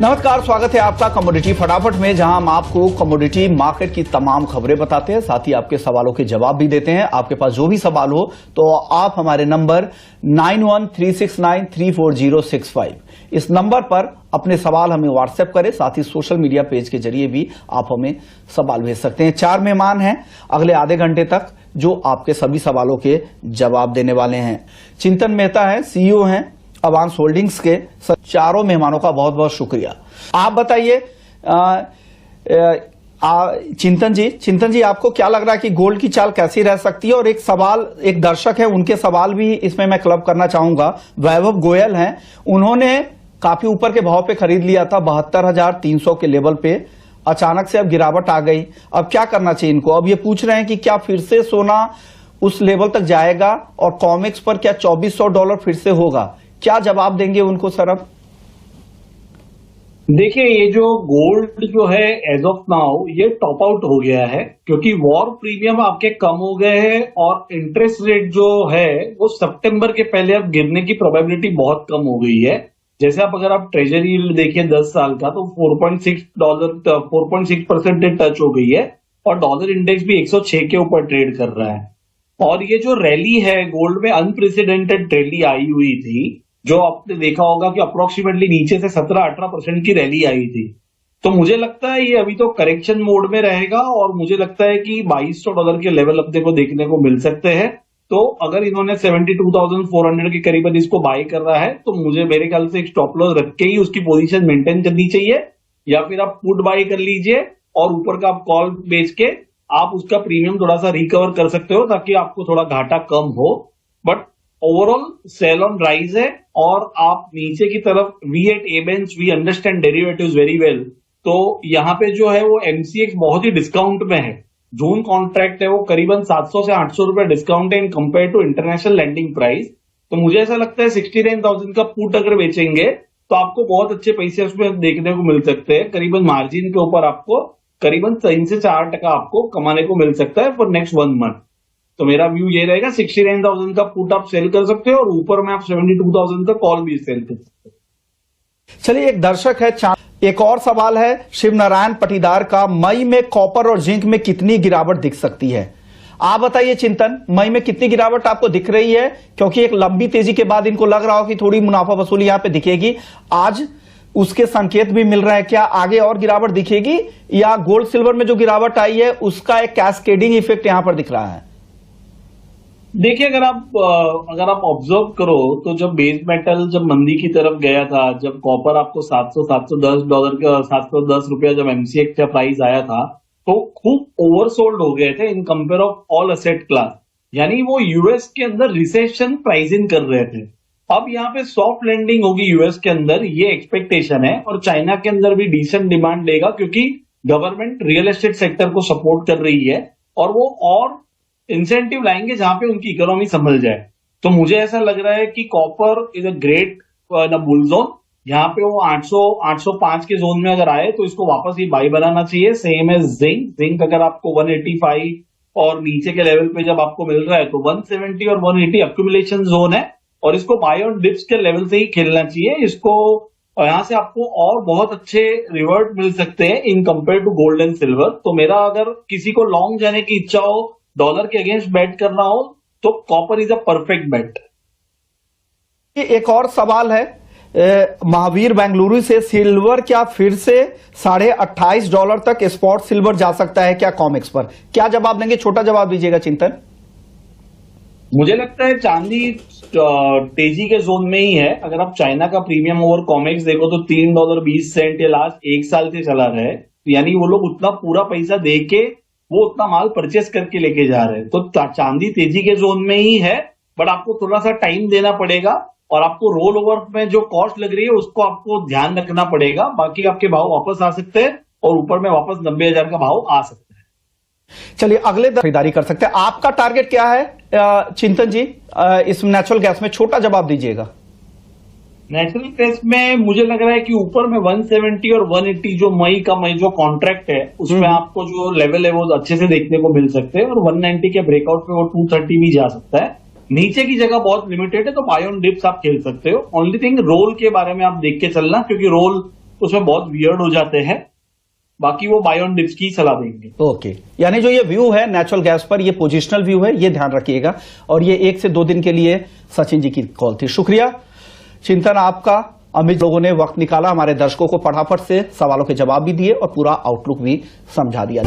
नमस्कार, स्वागत है आपका कमोडिटी फटाफट में, जहां हम आपको कमोडिटी मार्केट की तमाम खबरें बताते हैं, साथ ही आपके सवालों के जवाब भी देते हैं। आपके पास जो भी सवाल हो तो आप हमारे नंबर 9136934065 इस नंबर पर अपने सवाल हमें व्हाट्सएप करें। साथ ही सोशल मीडिया पेज के जरिए भी आप हमें सवाल भेज सकते हैं। 4 मेहमान हैं अगले आधे घंटे तक जो आपके सभी सवालों के जवाब देने वाले हैं। चिंतन मेहता है, सीईओ हैं अवांस होल्डिंग्स के। चारों मेहमानों का बहुत बहुत शुक्रिया। आप बताइए चिंतन जी आपको क्या लग रहा है कि गोल्ड की चाल कैसी रह सकती है? और एक सवाल, एक दर्शक है, उनके सवाल भी इसमें मैं क्लब करना चाहूंगा। वैभव गोयल हैं, उन्होंने काफी ऊपर के भाव पे खरीद लिया था 72,300 के लेवल पे, अचानक से अब गिरावट आ गई। अब क्या करना चाहिए इनको? अब ये पूछ रहे हैं कि क्या फिर से सोना उस लेवल तक जाएगा और कॉमेक्स पर क्या $2400 फिर से होगा? क्या जवाब देंगे उनको सर? अब देखिए, ये जो गोल्ड जो है एज ऑफ नाउ ये टॉप आउट हो गया है, क्योंकि वॉर प्रीमियम आपके कम हो गए हैं और इंटरेस्ट रेट जो है वो सितंबर के पहले अब गिरने की प्रोबेबिलिटी बहुत कम हो गई है। जैसे अगर आप ट्रेजरी यील्ड देखिए 10 साल का, तो 4.6% टच हो गई है और डॉलर इंडेक्स भी 106 के ऊपर ट्रेड कर रहा है। और ये जो रैली है गोल्ड में, अनप्रेसिडेंटेड रैली आई हुई थी, जो आपने देखा होगा कि अप्रोक्सीमेटली नीचे से 17-18% की रैली आई थी। तो मुझे लगता है ये अभी तो करेक्शन मोड में रहेगा और मुझे लगता है कि $2200 के लेवल अपने को देखने को मिल सकते हैं। तो अगर इन्होंने 72,400 के करीबन इसको बाय कर रहा है तो मुझे मेरे ख्याल से एक स्टॉप लॉस रख के ही उसकी पोजीशन मेंटेन करनी चाहिए, या फिर आप पुट बाय कर लीजिए और ऊपर का आप कॉल बेच के आप उसका प्रीमियम थोड़ा सा रिकवर कर सकते हो ताकि आपको थोड़ा घाटा कम हो। But overall sale on rise है और आप नीचे की तरफ V8 A-bench, we understand derivatives very well, तो यहां पे जो है वो MCX बहुत ही डिस्काउंट में है। जून कॉन्ट्रैक्ट है वो करीबन 700 से 800 रुपए डिस्काउंट है in compare to international landing price. तो मुझे ऐसा लगता है 69,000 का पुट अगर बेचेंगे तो आपको बहुत अच्छे पैसे उसमें देखने को मिल सकते हैं। करीबन मार्जिन के ऊपर आपको करीबन 3 से 4% आपको कमाने को मिल सकता है फॉर नेक्स्ट 1 मंथ। तो मेरा व्यू ये रहेगा, 69,000 का पुट आप सेल कर सकते हो और ऊपर में आप 72,000 का कॉल भी सेल कर सकते हो। चलिए, एक दर्शक है, एक और सवाल है शिव नारायण पटीदार का, मई में कॉपर और जिंक में कितनी गिरावट दिख सकती है? आप बताइए चिंतन, मई में कितनी गिरावट आपको दिख रही है? क्योंकि एक लंबी तेजी के बाद इनको लग रहा हो कि थोड़ी मुनाफा वसूली यहां पे दिखेगी, आज उसके संकेत भी मिल रहा है। क्या आगे और गिरावट दिखेगी या गोल्ड सिल्वर में जो गिरावट आई है उसका एक कैस्केडिंग इफेक्ट यहां पर दिख रहा है? देखिए, अगर आप ऑब्जर्व करो तो जब बेस मेटल जब मंदी की तरफ गया था, जब कॉपर आपको $710 का $710 जब MCX का प्राइस आया था, तो खूब ओवरसोल्ड हो गए थे in compare of all asset class. यानी वो यूएस के अंदर रिसेशन प्राइसिंग कर रहे थे। अब यहाँ पे सॉफ्ट लैंडिंग होगी यूएस के अंदर, ये एक्सपेक्टेशन है, और चाइना के अंदर भी डिसेंट डिमांड लेगा क्योंकि गवर्नमेंट रियल एस्टेट सेक्टर को सपोर्ट कर रही है और वो और इंसेंटिव लाएंगे जहां पे उनकी इकोनॉमी संभल जाए। तो मुझे ऐसा लग रहा है कि copper is a great bull zone. यहाँ पे वो 805 के जोन में अगर आए तो इसको वापस ही बाई बनाना चाहिए। सेम है जिंक अगर आपको 185 और नीचे के लेवल पे जब आपको मिल रहा है तो 170 और 180 अक्यूमुलेशन जोन है और इसको बाय ऑन डिप्स के लेवल से ही खेलना चाहिए। इसको यहां से आपको और बहुत अच्छे रिवर्ट मिल सकते हैं in compare to gold and silver. तो मेरा अगर किसी को लॉन्ग जाने की इच्छा हो, डॉलर के अगेंस्ट बेट करना हो, तो कॉपर इज अ परफेक्ट बेट। एक और सवाल है महावीर बेंगलुरु से, सिल्वर क्या फिर से $28.5 तक स्पॉट सिल्वर जा सकता है क्या कॉमेक्स पर? क्या जवाब देंगे? छोटा जवाब दीजिएगा चिंतन। मुझे लगता है चांदी तेजी के जोन में ही है। अगर आप चाइना का प्रीमियम ओवर कॉमेक्स देखो तो $3.20 ये लास्ट 1 साल से चला रहा है। यानी वो लोग उतना पूरा पैसा दे के वो उतना माल परचेस करके लेके जा रहे हैं। तो चांदी तेजी के जोन में ही है, बट आपको थोड़ा सा टाइम देना पड़ेगा और आपको रोल ओवर में जो कॉस्ट लग रही है उसको आपको ध्यान रखना पड़ेगा। बाकी आपके भाव वापस आ सकते हैं और ऊपर में वापस 90,000 का भाव आ सकता है। चलिए, अगले खरीदारी कर सकते हैं। आपका टारगेट क्या है चिंतन जी इस नेचुरल गैस में? छोटा जवाब दीजिएगा। नेचुरल गैस में मुझे लग रहा है कि ऊपर में 170 और 180 जो मई जो कॉन्ट्रैक्ट है उसमें आपको जो लेवल है वो अच्छे से देखने को मिल सकते हैं और 190 के ब्रेकआउट पे वो 230 भी जा सकता है। नीचे की जगह बहुत लिमिटेड है, तो बाय ऑन डिप्स आप खेल सकते हो। ओनली थिंग रोल के बारे में आप देख के चलना, क्योंकि रोल उसमें बहुत वियर्ड हो जाते हैं। बाकी वो बाय ऑन डिप्स की सलाह देंगे। ओके, यानी जो ये व्यू है नेचुरल गैस पर, ये पोजिशनल व्यू है, ये ध्यान रखिएगा। और ये 1 से 2 दिन के लिए सचिन जी की कॉल थी। शुक्रिया चिंतन आपका। अमित, लोगों ने वक्त निकाला, हमारे दर्शकों को फटाफट से सवालों के जवाब भी दिए और पूरा आउटलुक भी समझा दिया।